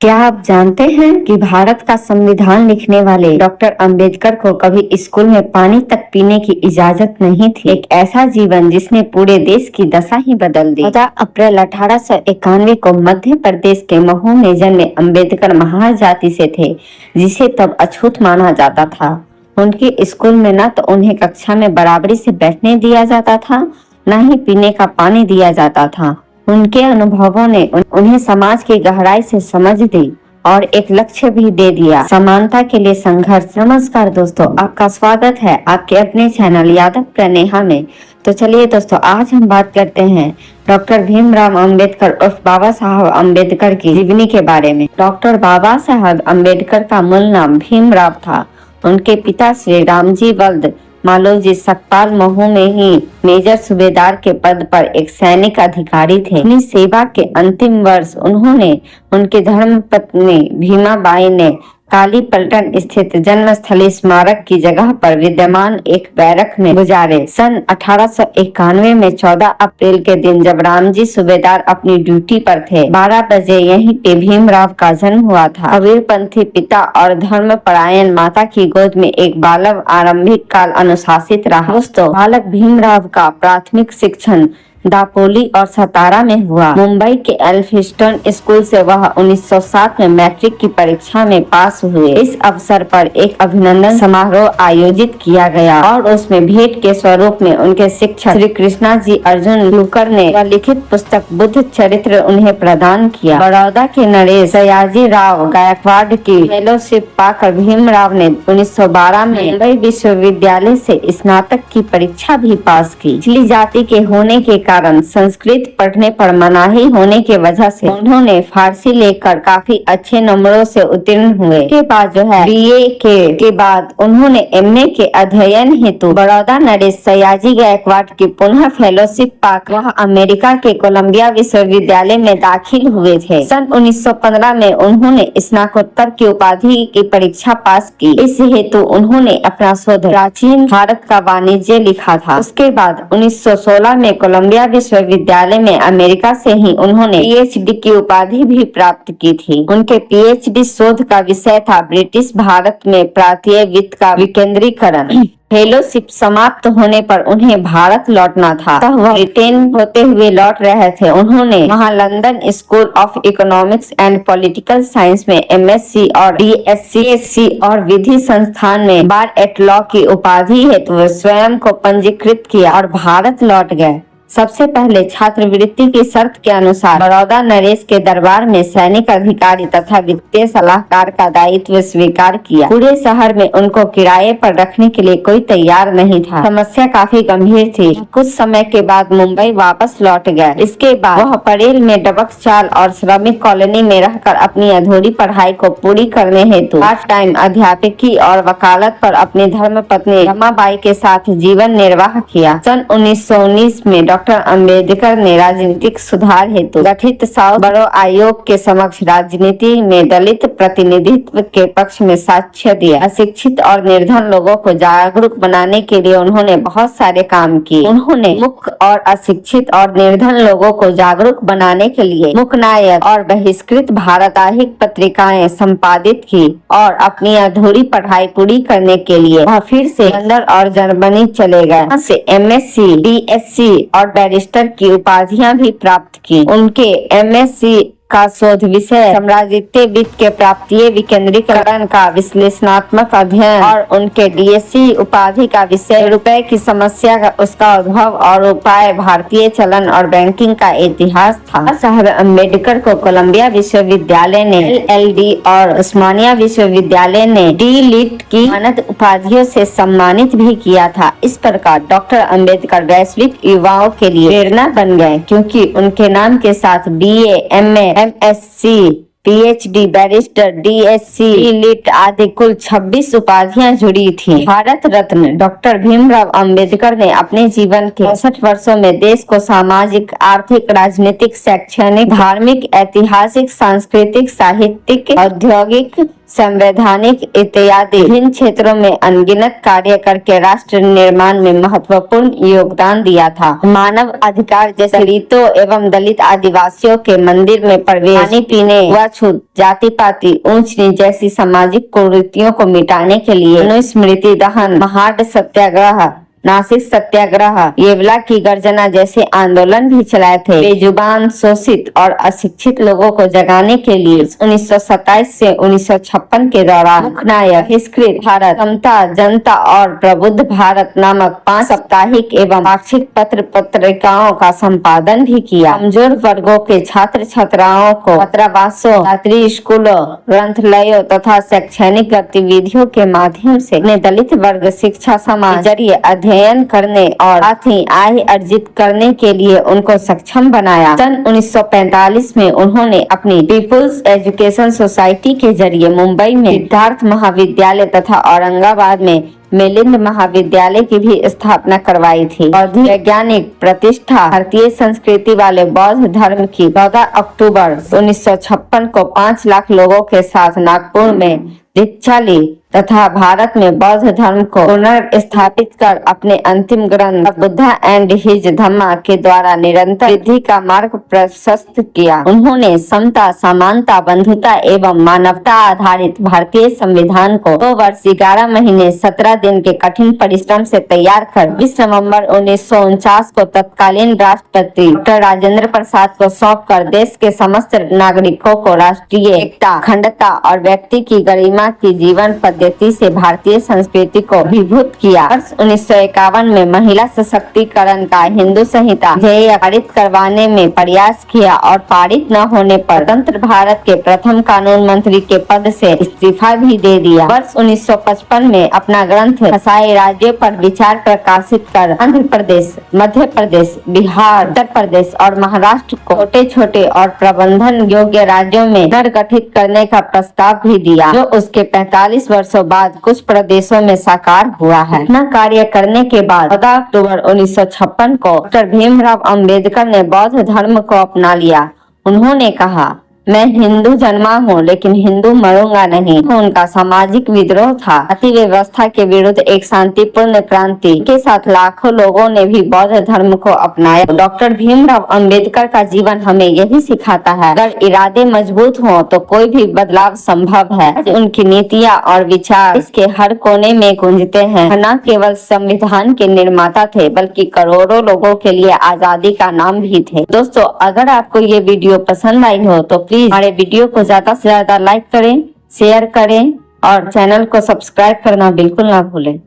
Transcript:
क्या आप जानते हैं कि भारत का संविधान लिखने वाले डॉक्टर अंबेडकर को कभी स्कूल में पानी तक पीने की इजाजत नहीं थी। एक ऐसा जीवन जिसने पूरे देश की दशा ही बदल दी। 14 अप्रैल 1891 को मध्य प्रदेश के महू में जन्मे अंबेडकर महार जाति से थे, जिसे तब अछूत माना जाता था। उनके स्कूल में न तो उन्हें कक्षा में बराबरी से बैठने दिया जाता था, न ही पीने का पानी दिया जाता था। उनके अनुभवों ने उन्हें समाज की गहराई से समझ दी और एक लक्ष्य भी दे दिया, समानता के लिए संघर्ष। नमस्कार दोस्तों, आपका स्वागत है आपके अपने चैनल यादव प्रनेहा में। तो चलिए दोस्तों, आज हम बात करते हैं डॉक्टर भीमराव अंबेडकर उर्फ बाबा साहब अंबेडकर की जीवनी के बारे में। डॉक्टर बाबा साहब अंबेडकर का मूल नाम भीमराव था। उनके पिता श्री रामजी वल्द मालोजी सकपाल महू में ही मेजर सूबेदार के पद पर एक सैनिक अधिकारी थे। अपनी सेवा के अंतिम वर्ष उन्होंने उनके धर्मपत्नी भीमाबाई ने काली पलटन स्थित जन्मस्थली स्मारक की जगह पर विद्यमान एक बैरक में गुजारे। सन 1891 में 14 अप्रैल के दिन जब रामजी सूबेदार अपनी ड्यूटी पर थे, 12 बजे यहीं पे भीमराव का जन्म हुआ था। कबीरपंथी पिता और धर्मपरायण माता की गोद में एक बालक आरंभिक काल अनुशासित रहा। दोस्तों, बालक भीमराव का प्राथमिक शिक्षण दापोली और सतारा में हुआ। मुंबई के एल्फिस्टन स्कूल से वह 1907 में मैट्रिक की परीक्षा में पास हुए। इस अवसर पर एक अभिनंदन समारोह आयोजित किया गया और उसमें भेंट के स्वरूप में उनके शिक्षक श्री कृष्णा जी अर्जुन लूकर ने लिखित पुस्तक बुद्ध चरित्र उन्हें प्रदान किया। बड़ौदा के नरेश सयाजी राव गायकवाड़ की फेलोशिप पाकर भीमराव ने 1912 में मुंबई विश्वविद्यालय से स्नातक की परीक्षा भी पास की। पिछली जाति के होने के कारण संस्कृत पढ़ने पर मनाही होने के वजह से उन्होंने फारसी लेकर काफी अच्छे नंबरों से उत्तीर्ण हुए। के बाद जो है बीए के बाद उन्होंने एमए के अध्ययन हेतु बड़ौदा नरेश सयाजी गायकवाड़ की पुनः फेलोशिप पाकर वह अमेरिका के कोलंबिया विश्वविद्यालय में दाखिल हुए थे। सन 1915 में उन्होंने स्नातकोत्तर की उपाधि की परीक्षा पास की। इस हेतु उन्होंने अपना शोध प्राचीन भारत का वाणिज्य लिखा था। उसके बाद 1916 में कोलंबिया विश्वविद्यालय में अमेरिका से ही उन्होंने पीएचडी की उपाधि भी प्राप्त की थी। उनके पीएचडी शोध का विषय था ब्रिटिश भारत में प्रांतीय वित्त का विकेंद्रीकरण। फेलोशिप समाप्त होने पर उन्हें भारत लौटना था, तब वह ब्रिटेन होते हुए लौट रहे थे। उन्होंने वहां London school of economics and political science में एमएससी और बीएससी और विधि संस्थान में बार एट लॉ की उपाधि हेतु स्वयं को पंजीकृत किया और भारत लौट गए। सबसे पहले छात्रवृत्ति की शर्त के अनुसार बड़ौदा नरेश के दरबार में सैनिक अधिकारी तथा वित्तीय सलाहकार का दायित्व स्वीकार किया। पूरे शहर में उनको किराए पर रखने के लिए कोई तैयार नहीं था। समस्या काफी गंभीर थी। कुछ समय के बाद मुंबई वापस लौट गए। इसके बाद वह परेल में डबक चाल और श्रमिक कॉलोनी में रहकर अपनी अधूरी पढ़ाई को पूरी करने हेतु पार्ट टाइम अध्यापकी और वकालत पर अपनी धर्मपत्नी रमाबाई के साथ जीवन निर्वाह किया। सन 1919 में डॉक्टर अंबेडकर ने राजनीतिक सुधार हेतु गठित साउथ बरो आयोग के समक्ष राजनीति में दलित प्रतिनिधित्व के पक्ष में साक्ष्य दिया। अशिक्षित और निर्धन लोगों को जागरूक बनाने के लिए उन्होंने बहुत सारे काम किए। उन्होंने मुख्य और अशिक्षित और निर्धन लोगों को जागरूक बनाने के लिए मुकनायक और बहिष्कृत भारताहिक पत्रिकाएं संपादित की और अपनी अधूरी पढ़ाई पूरी करने के लिए वह फिर से लंदन और जर्मनी चले गए। वहाँ से एमएससी, डीएससी और बैरिस्टर की उपाधियां भी प्राप्त की। उनके एमएससी का शोध विषय साम्राज्यत्व वित्त के प्राप्तीय विकेंद्रीकरण का विश्लेषणात्मक अध्ययन और उनके डीएससी उपाधि का विषय रुपए की समस्या का उसका उद्भव और उपाय, भारतीय चलन और बैंकिंग का इतिहास था। साहब अंबेडकर को कोलंबिया विश्वविद्यालय ने एलएलडी और उस्मानिया विश्वविद्यालय ने डी लिट की मानद उपाधियों से सम्मानित भी किया था। इस प्रकार डॉक्टर अंबेडकर वैश्विक युवाओं के लिए प्रेरणा बन गए, क्योंकि उनके नाम के साथ BA, MA, MSc, PhD, barrister, DSc, Litt आदि कुल 26 उपाधियां जुड़ी थी। भारत रत्न डॉक्टर भीमराव अंबेडकर ने अपने जीवन के 65 वर्षों में देश को सामाजिक, आर्थिक, राजनीतिक, शैक्षणिक, धार्मिक, ऐतिहासिक, सांस्कृतिक, साहित्यिक, औद्योगिक, संवैधानिक इत्यादि विभिन्न क्षेत्रों में अनगिनत कार्य करके राष्ट्र निर्माण में महत्वपूर्ण योगदान दिया था। मानव अधिकार जैसे दलितों एवं दलित आदिवासियों के मंदिर में प्रवेश, पानी पीने, छूत, जाति पाति, ऊंच नीच जैसी सामाजिक कुरीतियों को मिटाने के लिए मनुस्मृति दहन, महाड सत्याग्रह, नासिक सत्याग्रह, येवला की गर्जना जैसे आंदोलन भी चलाए थे। बेजुबान, शोषित और अशिक्षित लोगों को जगाने के लिए 1927 से 1956 के दौरान मुखनायक, हिस्कृत भारत, समता, जनता और प्रबुद्ध भारत नामक 5 साप्ताहिक एवं पाक्षिक पत्र पत्रिकाओं का संपादन भी किया। कमजोर वर्गों के छात्र छात्राओं को छात्रावासों, रात्रि स्कूलों, ग्रंथालयों तथा शैक्षणिक गतिविधियों के माध्यम से अपने दलित वर्ग शिक्षा समाज के जरिए अध्ययन करने और साथ ही आय अर्जित करने के लिए उनको सक्षम बनाया। सन 1945 में उन्होंने अपनी पीपुल्स एजुकेशन सोसाइटी के जरिए मुंबई में सिद्धार्थ महाविद्यालय तथा औरंगाबाद में मिलिंद महाविद्यालय की भी स्थापना करवाई थी। बौद्ध वैज्ञानिक प्रतिष्ठा भारतीय संस्कृति वाले बौद्ध धर्म की 14 अक्टूबर 1956 को 5 लाख लोगों के साथ नागपुर में दीक्षा ली तथा भारत में बौद्ध धर्म को पुनर्स्थापित कर अपने अंतिम ग्रंथ बुद्धा एंड हिज धम्मा के द्वारा निरंतर वृद्धि का मार्ग प्रशस्त किया। उन्होंने समता, समानता, बंधुता एवं मानवता आधारित भारतीय संविधान को 2 वर्ष 11 महीने 17 दिन के कठिन परिश्रम से तैयार कर 20 नवंबर 1949 को तत्कालीन राष्ट्रपति डॉक्टर राजेंद्र प्रसाद को सौंप कर देश के समस्त नागरिकों को राष्ट्रीय एकता, अखंडता और व्यक्ति की गरिमा की जीवन पद्धति से भारतीय संस्कृति को विभूत किया। वर्ष 1951 में महिला सशक्तिकरण का हिंदू संहिता पारित करवाने में प्रयास किया और पारित न होने पर स्वतंत्र भारत के प्रथम कानून मंत्री के पद से इस्तीफा भी दे दिया। वर्ष 1955 में अपना ग्रंथ फसाए राज्यों पर विचार प्रकाशित कर आंध्र प्रदेश, मध्य प्रदेश, बिहार, उत्तर प्रदेश और महाराष्ट्र को छोटे छोटे और प्रबंधन योग्य राज्यों में पुनर्गठित करने का प्रस्ताव भी दिया, जो उसके 45 वर्षों बाद कुछ प्रदेशों में साकार हुआ है। अपना कार्य करने के बाद 14 अक्टूबर 1956 को डॉक्टर भीमराव अंबेडकर ने बौद्ध धर्म को अपना लिया। उन्होंने कहा, मैं हिंदू जन्मा हूँ लेकिन हिंदू मरूंगा नहीं। उनका सामाजिक विद्रोह था। जाति व्यवस्था के विरुद्ध एक शांतिपूर्ण क्रांति के साथ लाखों लोगों ने भी बौद्ध धर्म को अपनाया। डॉक्टर भीमराव अंबेडकर का जीवन हमें यही सिखाता है, अगर इरादे मजबूत हों तो कोई भी बदलाव संभव है। उनकी नीतियाँ और विचार इसके हर कोने में गूंजते हैं। न केवल संविधान के निर्माता थे बल्कि करोड़ों लोगों के लिए आजादी का नाम भी थे। दोस्तों, अगर आपको ये वीडियो पसंद आई हो तो प्लीज हमारे वीडियो को ज्यादा से ज्यादा लाइक करें, शेयर करें और चैनल को सब्सक्राइब करना बिल्कुल ना भूलें।